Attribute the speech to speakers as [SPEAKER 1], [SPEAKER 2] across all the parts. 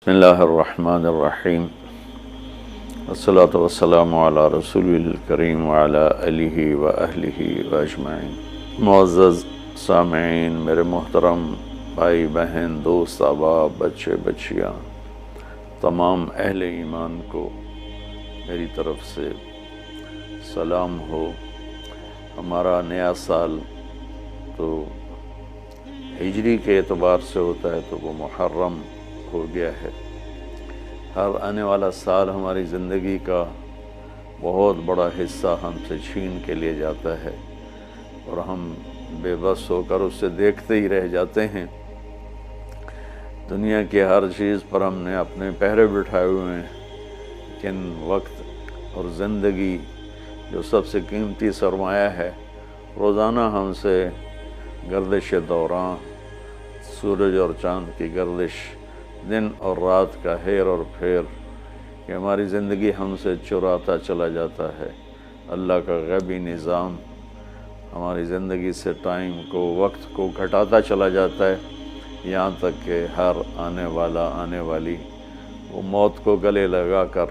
[SPEAKER 1] بسم اللہ الرحمن الرحیم والصلاة والسلام علی رسول الکریم وعلی آلہ وأہلہ وأجمعین۔ معزز سامعین، میرے محترم بھائی بہن، دوست، احباب، بچے بچیاں، تمام اہل ایمان کو میری طرف سے سلام ہو۔ ہمارا نیا سال تو ہجری کے اعتبار سے ہوتا ہے تو وہ محرم ہو گیا ہے۔ ہر آنے والا سال ہماری زندگی کا بہت بڑا حصہ ہم سے چھین کے لے جاتا ہے اور ہم بے بس ہو کر اسے دیکھتے ہی رہ جاتے ہیں۔ دنیا کی ہر چیز پر ہم نے اپنے پہرے بٹھائے ہوئے ہیں، لیکن وقت اور زندگی جو سب سے قیمتی سرمایہ ہے، روزانہ ہم سے گردش دوران، سورج اور چاند کی گردش، دن اور رات کا ہیر اور پھیر، کہ ہماری زندگی ہم سے چراتا چلا جاتا ہے۔ اللہ کا غیبی نظام ہماری زندگی سے ٹائم کو، وقت کو گھٹاتا چلا جاتا ہے، یہاں تک کہ ہر آنے والی وہ موت کو گلے لگا کر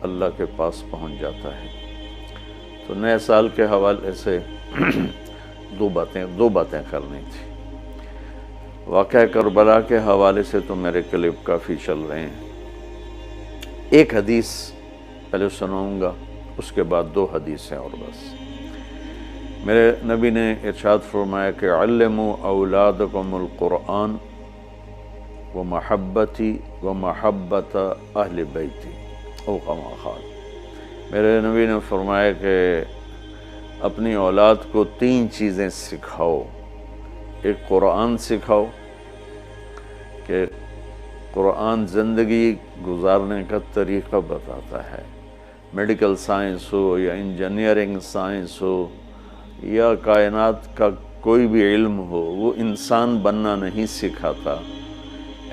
[SPEAKER 1] اللہ کے پاس پہنچ جاتا ہے۔ تو نئے سال کے حوالے سے دو باتیں کرنی تھی۔ واقعہ کربلا کے حوالے سے تو میرے کلپ کافی چل رہے ہیں۔ ایک حدیث پہلے سناؤں گا، اس کے بعد دو حدیثیں اور بس۔ میرے نبی نے ارشاد فرمایا کہ علموا اولادکم القرآن ومحبتی ومحبت اہل بیتی او کما قال۔ میرے نبی نے فرمایا کہ اپنی اولاد کو تین چیزیں سکھاؤ۔ ایک قرآن سکھاؤ کہ قرآن زندگی گزارنے کا طریقہ بتاتا ہے۔ میڈیکل سائنس ہو یا انجینئرنگ سائنس ہو یا کائنات کا کوئی بھی علم ہو، وہ انسان بننا نہیں سکھاتا۔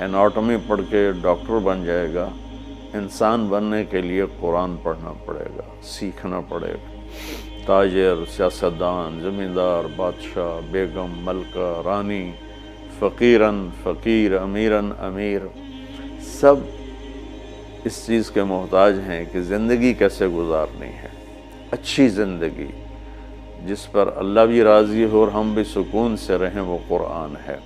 [SPEAKER 1] اناٹمی پڑھ کے ڈاکٹر بن جائے گا، انسان بننے کے لیے قرآن پڑھنا پڑے گا، سیکھنا پڑے گا۔ تاجر، سیاستدان، زمیندار، بادشاہ، بیگم، ملکہ، رانی، فقیراً فقیر، امیراً امیر، سب اس چیز کے محتاج ہیں کہ زندگی کیسے گزارنی ہے، اچھی زندگی جس پر اللہ بھی راضی ہو اور ہم بھی سکون سے رہیں، وہ قرآن ہے۔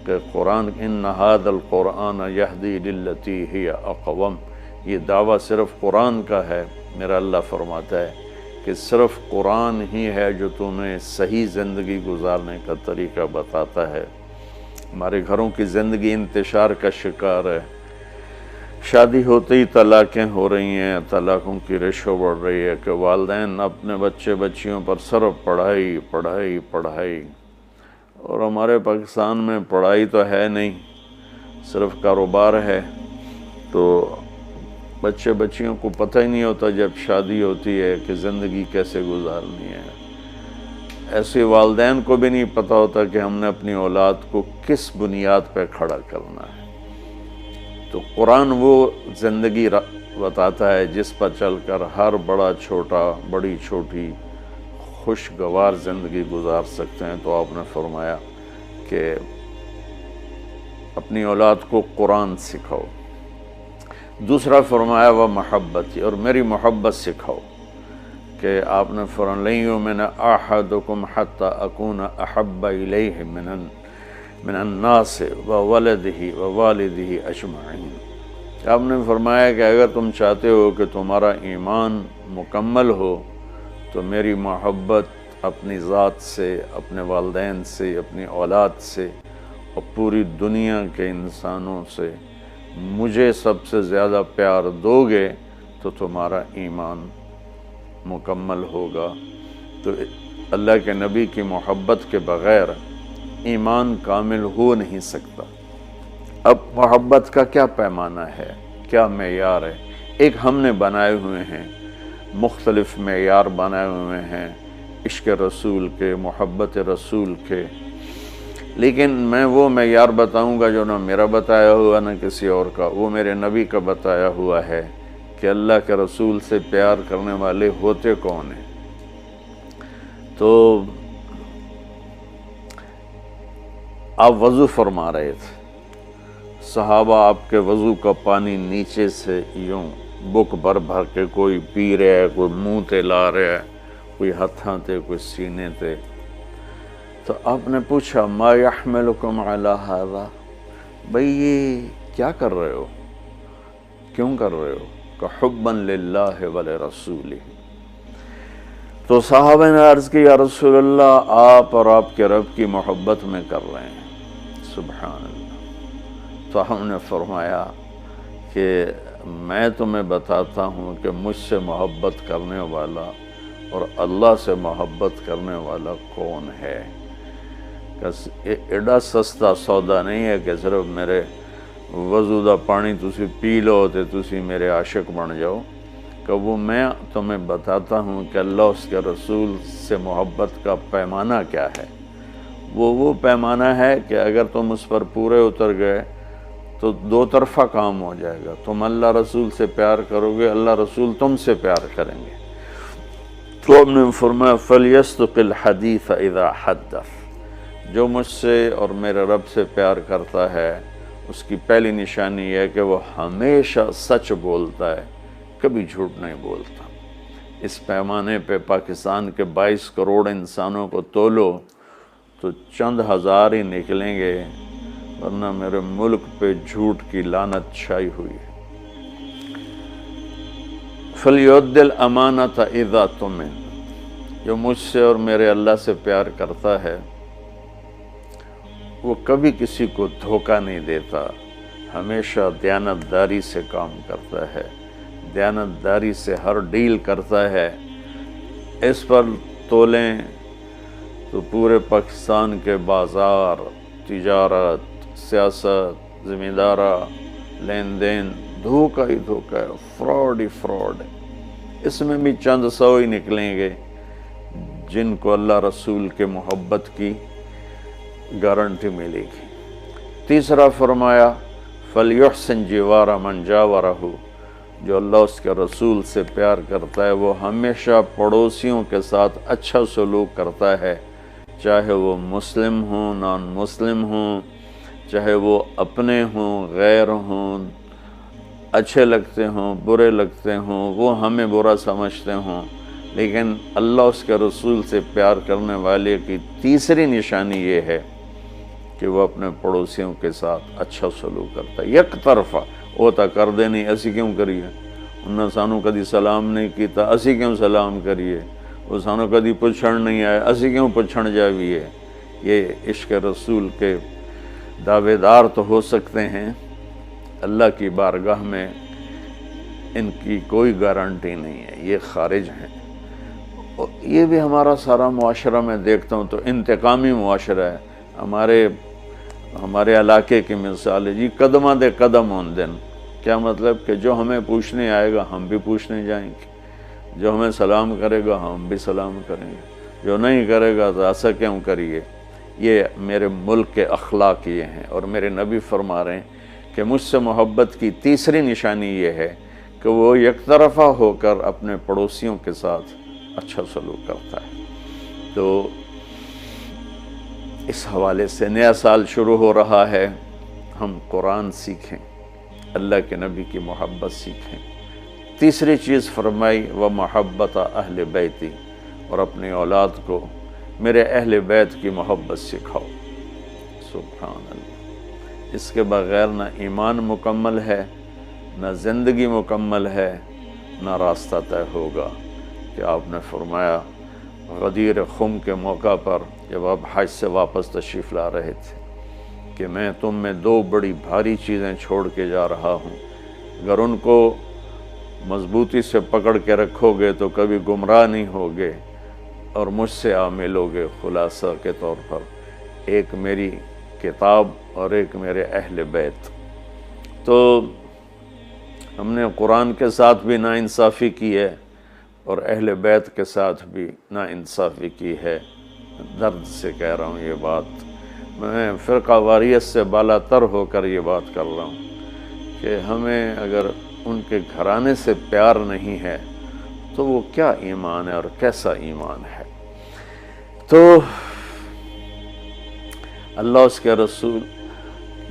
[SPEAKER 1] کہ قرآن ان ھذا القرآن یہدی للتی ہی اقوم، یہ دعویٰ صرف قرآن کا ہے۔ میرا اللہ فرماتا ہے کہ صرف قرآن ہی ہے جو تمہیں صحیح زندگی گزارنے کا طریقہ بتاتا ہے۔ ہمارے گھروں کی زندگی انتشار کا شکار ہے۔ شادی ہوتے ہی طلاقیں ہو رہی ہیں، طلاقوں کی ریشو بڑھ رہی ہے کہ والدین اپنے بچے بچیوں پر صرف پڑھائی پڑھائی پڑھائی، اور ہمارے پاکستان میں پڑھائی تو ہے نہیں، صرف کاروبار ہے۔ تو بچے بچیوں کو پتہ ہی نہیں ہوتا جب شادی ہوتی ہے کہ زندگی کیسے گزارنی ہے۔ ایسے والدین کو بھی نہیں پتہ ہوتا کہ ہم نے اپنی اولاد کو کس بنیاد پہ کھڑا کرنا ہے۔ تو قرآن وہ زندگی بتاتا ہے جس پر چل کر ہر بڑا چھوٹا، بڑی چھوٹی خوشگوار زندگی گزار سکتے ہیں۔ تو آپ نے فرمایا کہ اپنی اولاد کو قرآن سکھاؤ۔ دوسرا فرمایا وہ محبت، اور میری محبت سکھاؤ، کہ آپ نے فرمایا لن یؤمن احدکم حتی اکون احب الیہ من الناس وولدہ ووالدہ اجمعین۔ آپ نے فرمایا کہ اگر تم چاہتے ہو کہ تمہارا ایمان مکمل ہو تو میری محبت اپنی ذات سے، اپنے والدین سے، اپنی اولاد سے اور پوری دنیا کے انسانوں سے مجھے سب سے زیادہ پیار دو گے تو تمہارا ایمان مکمل ہوگا۔ تو اللہ کے نبی کی محبت کے بغیر ایمان کامل ہو نہیں سکتا۔ اب محبت کا کیا پیمانہ ہے، کیا معیار ہے؟ ایک ہم نے بنائے ہوئے ہیں، مختلف معیار بنائے ہوئے ہیں عشق رسول کے، محبت رسول کے، لیکن میں وہ معیار بتاؤں گا جو نہ میرا بتایا ہوا نہ کسی اور کا، وہ میرے نبی کا بتایا ہوا ہے کہ اللہ کے رسول سے پیار کرنے والے ہوتے کون ہیں۔ تو آپ وضو فرما رہے تھے، صحابہ آپ کے وضو کا پانی نیچے سے یوں بک بھر بھر کے کوئی پی رہا ہے، کوئی منہ تے لا رہا ہے، کوئی ہتھاں تے، کوئی سینے تے۔ تو آپ نے پوچھا ما یحملکم علی ھذا، بھئی یہ کیا کر رہے ہو، کیوں کر رہے ہو؟ کہ حبا للہ ولرسولہ۔ تو صحابہ نے عرض کی یا رسول اللہ آپ اور آپ کے رب کی محبت میں کر رہے ہیں۔ سبحان اللہ۔ تو ہم نے فرمایا کہ میں تمہیں بتاتا ہوں کہ مجھ سے محبت کرنے والا اور اللہ سے محبت کرنے والا کون ہے۔ ایڈا سستا سودا نہیں ہے کہ صرف میرے وضو دا پانی تسی پی لو تے تسی میرے عاشق بن جاؤ، کہ وہ میں تمہیں بتاتا ہوں کہ اللہ اس کے رسول سے محبت کا پیمانہ کیا ہے۔ وہ پیمانہ ہے کہ اگر تم اس پر پورے اتر گئے تو دو طرفہ کام ہو جائے گا، تم اللہ رسول سے پیار کرو گے، اللہ رسول تم سے پیار کریں گے۔ تو ہم نے فرمایا فَلْيَصْدُقِ الْحَدِيثَ إِذَا حَدَّثَ، جو مجھ سے اور میرے رب سے پیار کرتا ہے اس کی پہلی نشانی یہ ہے کہ وہ ہمیشہ سچ بولتا ہے، کبھی جھوٹ نہیں بولتا۔ اس پیمانے پہ پاکستان کے 22 کروڑ انسانوں کو تولو تو چند ہزار ہی نکلیں گے، ورنہ میرے ملک پہ جھوٹ کی لعنت چھائی ہوئی ہے۔ فَلْيُؤَدِّ الْأَمَانَةَ إِذَا اؤْتُمِنَ، جو مجھ سے اور میرے اللہ سے پیار کرتا ہے وہ کبھی کسی کو دھوکہ نہیں دیتا، ہمیشہ دیانتداری سے کام کرتا ہے، دیانتداری سے ہر ڈیل کرتا ہے۔ اس پر تولیں تو پورے پاکستان کے بازار، تجارت، سیاست، ذمہ دارہ، لین دین دھوکہ ہی دھوکہ ہے، فراڈ ہی فراڈ ہے۔ اس میں بھی چند سو ہی نکلیں گے جن کو اللہ رسول کے محبت کی گارنٹی ملے گی۔ تیسرا فرمایا فَلْيُحْسِنْ جِوَارَ مَنْ جَاوَرَهُ، جو اللہ اس کے رسول سے پیار کرتا ہے وہ ہمیشہ پڑوسیوں کے ساتھ اچھا سلوک کرتا ہے، چاہے وہ مسلم ہوں، نان مسلم ہوں، چاہے وہ اپنے ہوں، غیر ہوں، اچھے لگتے ہوں، برے لگتے ہوں، وہ ہمیں برا سمجھتے ہوں، لیکن اللہ اس کے رسول سے پیار کرنے والے کی تیسری نشانی یہ ہے کہ وہ اپنے پڑوسیوں کے ساتھ اچھا سلوک کرتا ہے۔ یک طرفہ وہ تا کر دے نہیں، اسی کیوں کریے، انہوں سانو کدی سلام نہیں کیتا، اسی کیوں سلام کریے، وہ سانو کدی پچھڑ نہیں آئے، اسی کیوں پچھڑ جاویے۔ یہ عشق رسول کے دعوے دار تو ہو سکتے ہیں، اللہ کی بارگاہ میں ان کی کوئی گارنٹی نہیں ہے، یہ خارج ہیں۔ یہ بھی ہمارا سارا معاشرہ میں دیکھتا ہوں تو انتقامی معاشرہ ہے۔ ہمارے علاقے کی مثال ہے جی، قدمہ دے قدم ہون دن، کیا مطلب کہ جو ہمیں پوچھنے آئے گا ہم بھی پوچھنے جائیں گے، جو ہمیں سلام کرے گا ہم بھی سلام کریں گے، جو نہیں کرے گا تو ایسا کیوں کریے۔ یہ میرے ملک کے اخلاق یہ ہیں، اور میرے نبی فرما رہے ہیں کہ مجھ سے محبت کی تیسری نشانی یہ ہے کہ وہ یک طرفہ ہو کر اپنے پڑوسیوں کے ساتھ اچھا سلوک کرتا ہے۔ تو اس حوالے سے نیا سال شروع ہو رہا ہے، ہم قرآن سیکھیں، اللہ کے نبی کی محبت سیکھیں۔ تیسری چیز فرمائی وَمَحَبَّةَ أَهْلِ بَيْتِ، اور اپنی اولاد کو میرے اہل بیت کی محبت سکھاؤ۔ سبحان اللہ، اس کے بغیر نہ ایمان مکمل ہے، نہ زندگی مکمل ہے، نہ راستہ طے ہوگا۔ کہ آپ نے فرمایا غدیر خم کے موقع پر جب آپ حج سے واپس تشریف لا رہے تھے کہ میں تم میں دو بڑی بھاری چیزیں چھوڑ کے جا رہا ہوں، اگر ان کو مضبوطی سے پکڑ کے رکھو گے تو کبھی گمراہ نہیں ہوگے اور مجھ سے ملو گے۔ خلاصہ کے طور پر ایک میری کتاب اور ایک میرے اہل بیت۔ تو ہم نے قرآن کے ساتھ بھی ناانصافی کی ہے اور اہل بیت کے ساتھ بھی ناانصافی کی ہے۔ درد سے کہہ رہا ہوں یہ بات، میں فرقہ واریت سے بالا تر ہو کر یہ بات کر رہا ہوں کہ ہمیں اگر ان کے گھرانے سے پیار نہیں ہے تو وہ کیا ایمان ہے اور کیسا ایمان ہے۔ تو اللہ اس کے رسول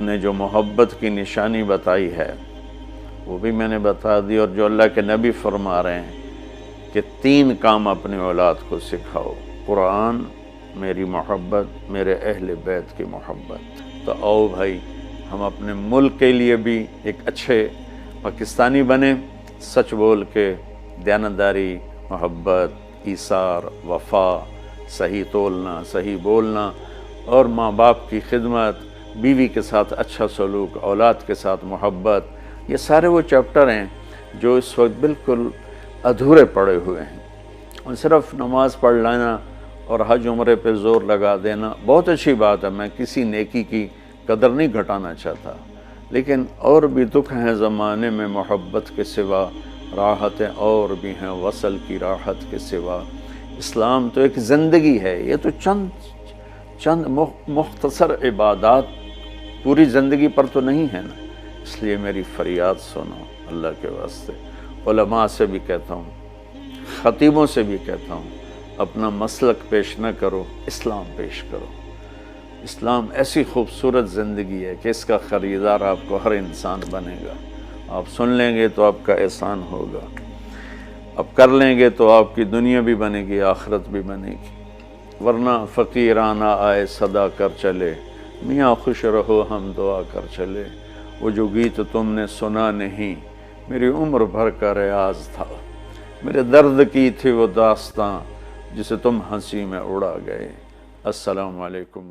[SPEAKER 1] نے جو محبت کی نشانی بتائی ہے وہ بھی میں نے بتا دی، اور جو اللہ کے نبی فرما رہے ہیں کہ 3 کام اپنی اولاد کو سکھاؤ: قرآن، میری محبت، میرے اہل بیت کی محبت۔ تو آؤ بھائی، ہم اپنے ملک کے لیے بھی ایک اچھے پاکستانی بنیں، سچ بول کے، دیانتداری، محبت، ایثار، وفا، صحیح تولنا، صحیح بولنا، اور ماں باپ کی خدمت، بیوی کے ساتھ اچھا سلوک، اولاد کے ساتھ محبت۔ یہ سارے وہ چیپٹر ہیں جو اس وقت بالکل ادھورے پڑے ہوئے ہیں، اور صرف نماز پڑھ لینا اور حج عمرے پہ زور لگا دینا بہت اچھی بات ہے، میں کسی نیکی کی قدر نہیں گھٹانا چاہتا، لیکن اور بھی دکھ ہیں زمانے میں محبت کے سوا، راحتیں اور بھی ہیں وصل کی راحت کے سوا۔ اسلام تو ایک زندگی ہے، یہ تو چند مختصر عبادات پوری زندگی پر تو نہیں ہے نا۔ اس لیے میری فریاد سنو اللہ کے واسطے، علماء سے بھی کہتا ہوں، خطیبوں سے بھی کہتا ہوں، اپنا مسلک پیش نہ کرو، اسلام پیش کرو۔ اسلام ایسی خوبصورت زندگی ہے کہ اس کا خریدار آپ کو ہر انسان بنے گا۔ آپ سن لیں گے تو آپ کا احسان ہوگا، اب کر لیں گے تو آپ کی دنیا بھی بنے گی، آخرت بھی بنے گی، ورنہ فقیرانہ آئے صدا کر چلے، میاں خوش رہو ہم دعا کر چلے۔ وہ جو گیت تم نے سنا نہیں، میری عمر بھر کا ریاض تھا، میرے درد کی تھی وہ داستاں جسے تم ہنسی میں اڑا گئے۔ السلام علیکم۔